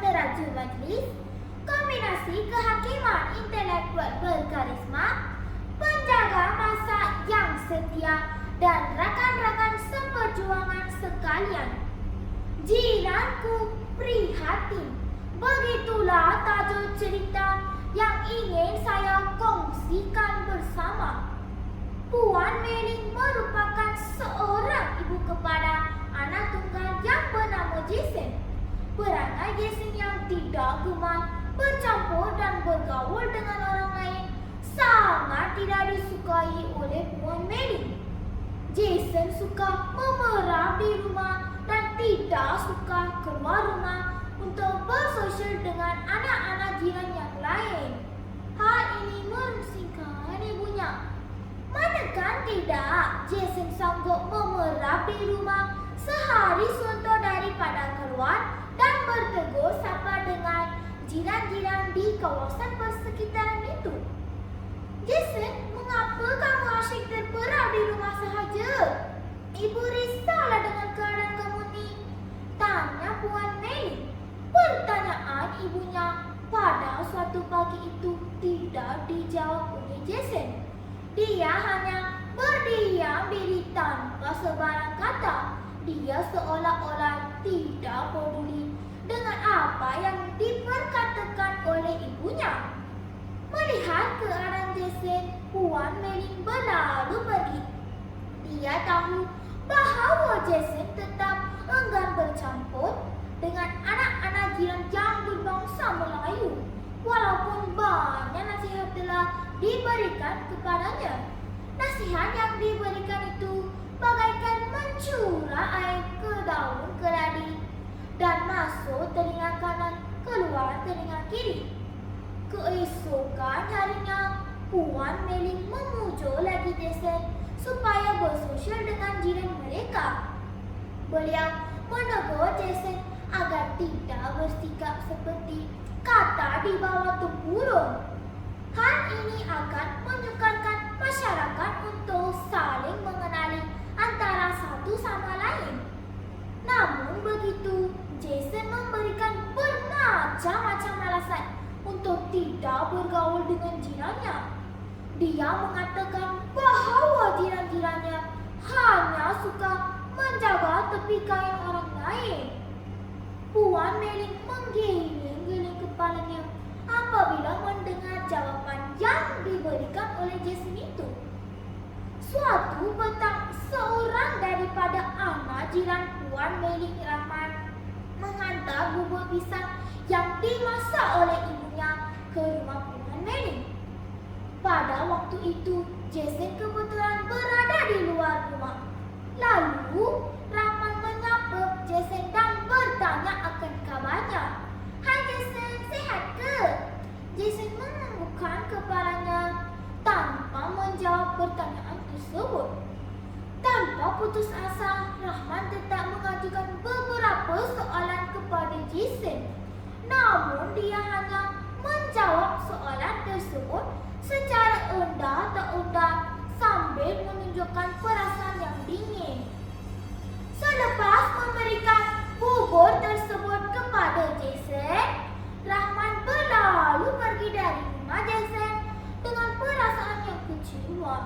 peneraju majlis, kombinasi kehakiman intelektual berkarisma, penjaga masa yang setia, dan rekan-rekan seperjuangan sekalian. Jiranku prihatin, begitulah tajuk cerita yang ingin saya kongsikan bersama. Puan Meling merupakan seorang ibu kepada anak tunggal yang bernama Jason. Perangai Jason yang tidak gemar bercampur dan bergaul dengan orang lain sangat tidak disukai oleh Puan Meling. Jason suka memerap di rumah dan tidak suka keluar rumah untuk bersosial dengan anak-anak jiran yang lain. Hal ini merugikan ibunya. Manakah tidak Jason sanggup memerap di rumah sehari suntuk daripada keluar dan bertegur sapa dengan jiran-jiran di kawasan persekitaran itu. Jason, mengapa kamu asyik terperap di rumah sahaja? Ibu risaulah dengan keadaan kamu ni, tanya Puan Meling. Pertanyaan ibunya pada suatu pagi itu tidak dijawab oleh Jason. Dia hanya berdiam diri tanpa sebarang kata. Dia seolah-olah tidak peduli dengan apa yang diperkatakan oleh ibunya. Melihat keadaan Jason, Puan Meling berlalu pergi. Dia tahu bahawa Jason tetap enggan bercampur dengan anak-anak jiran yang berbangsa Melayu, walaupun banyak nasihat telah diberikan kepadanya. Nasihat yang diberikan itu bagaikan mencurah air ke daun keladi dan masuk telinga kanan, keluar telinga kiri. Keesokan harinya, Puan Meling memujuk lagi Jason supaya bersosial dengan jiran mereka. Beliau menegur Jason agar tidak bersikap seperti kata di bawah tempurung. Hal ini akan menyukarkan masyarakat untuk saling mengenali antara satu sama lain. Namun begitu, Jason memberikan bermacam-macam alasan untuk tidak bergaul dengan jirannya. Dia mengatakan bahawa jiran-jirannya hanya suka menjaga tepi kain orang lain. Puan Meling menggeleng-geleng kepalanya apabila mendengar jawapan yang diberikan oleh Jason itu. Suatu petang, seorang daripada anak jiran Puan Meling, Rahman, menghantar bubur pisang yang dimasak oleh ibunya ke rumah Puan Meling. Pada waktu itu, Jason kebetulan berada di luar rumah. Lalu, Rahman menyapa Jason dan bertanya akan kabarnya. "Hai Jason, sihat ke?" Jason menganggukkan kepalanya tanpa menjawab pertanyaan tersebut. Tanpa putus asa, Rahman tetap mengajukan beberapa soalan kepada Jason. Namun dia hanya menjawab soalan tersebut secara endah tak endah sambil menunjukkan perasaan yang dingin. Selepas memberikan bubur tersebut kepada Jason, Rahman berlalu pergi dari rumah Jason dengan perasaan yang kecewa.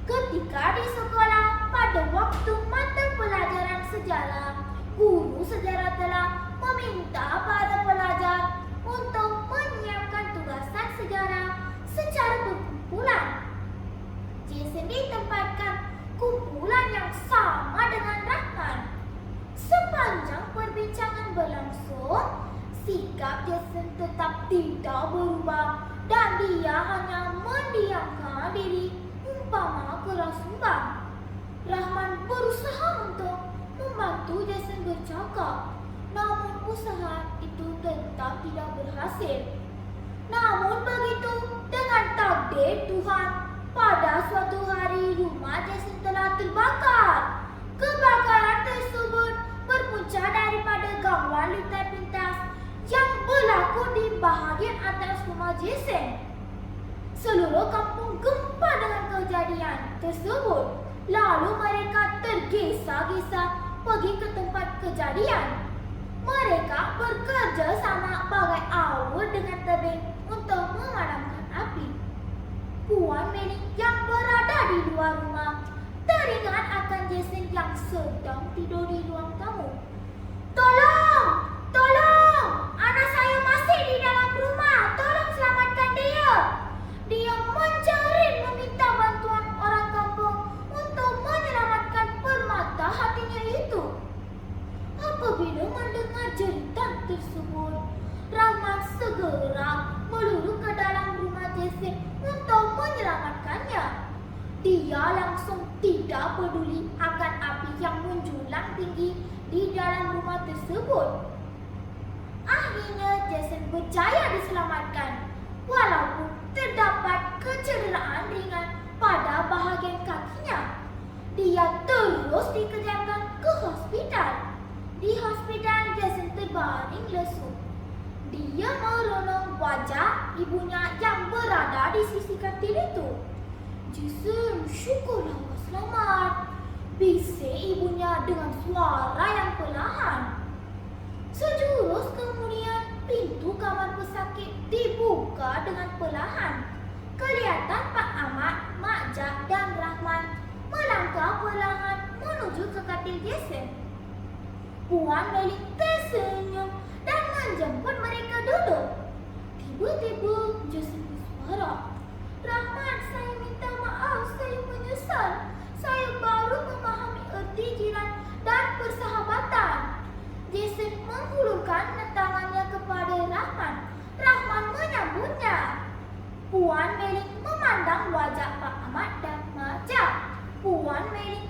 Ketika di sekolah, pada waktu mata pelajaran sejarah, guru sejarah telah meminta para pelajar untuk menyiapkan tugasan sejarah secara berkumpulan. Jason ditempatkan kumpulan yang sama dengan Rahman. Sepanjang perbincangan berlangsung, sikap Jason tetap tidak berubah dan dia hanya mendiamkan diri umpama keras sumbang. Rahman berusaha untuk membantu Jason bercakap, namun usaha itu tetap tidak berhasil. Namun begitu, dengan takdir Tuhan, pada suatu hari rumah Jason telah terbakar. Kebakaran tersebut berpunca daripada gangguan lintas pintas yang berlaku di bahagian atas rumah Jason. Seluruh kampung gempa dengan kejadian tersebut. Lalu mereka tergesa-gesa pergi ke tempat kejadian. Mereka bekerja sama bagai awal dengan tebing untuk memadamkan api. Puan Meli yang berada di luar rumah teringat akan Jason yang sedang tidur di ruang tamu. Tolong! Tolong! Anak saya masih di dalam rumah. Tolong selamatkan dia. Dia menjerit meminta bantuan orang kampung untuk menyelamatkan permata hatinya itu. Apabila mendengar jeritan tersebut, Rahman segera meluru ke dalam rumah Jason untuk menyelamatkannya. Dia langsung tidak peduli akan api yang menjulang tinggi di dalam rumah tersebut. Akhirnya Jason berjaya diselamatkan, walaupun terdapat kecederaan ringan pada bahagian kakinya. Dia terus dikejarkan ke hospital. Di hospital, Jason terbaring lesu. Dia merenung wajah ibunya yang berada di sisi katil itu. Jason, syukurlah kau selamat, bisik ibunya dengan suara yang perlahan. Sejurus kemudian, pintu kamar pesakit dibuka dengan perlahan. Kelihatan Pak Ahmad, Mak Jak dan Rahman melangkah perlahan menuju ke katil Jason. Puan Meli tersenyum dan menjemput mereka duduk. Tiba-tiba Jason bersuara, "Rahman, saya minta maaf, saya menyesal. Saya baru memahami erti jiran dan persahabatan." Jason menghulurkan tangannya kepada Rahman. Rahman menyambutnya. Puan Meli memandang wajah Pak Ahmad dan Mak Jak. Puan Meli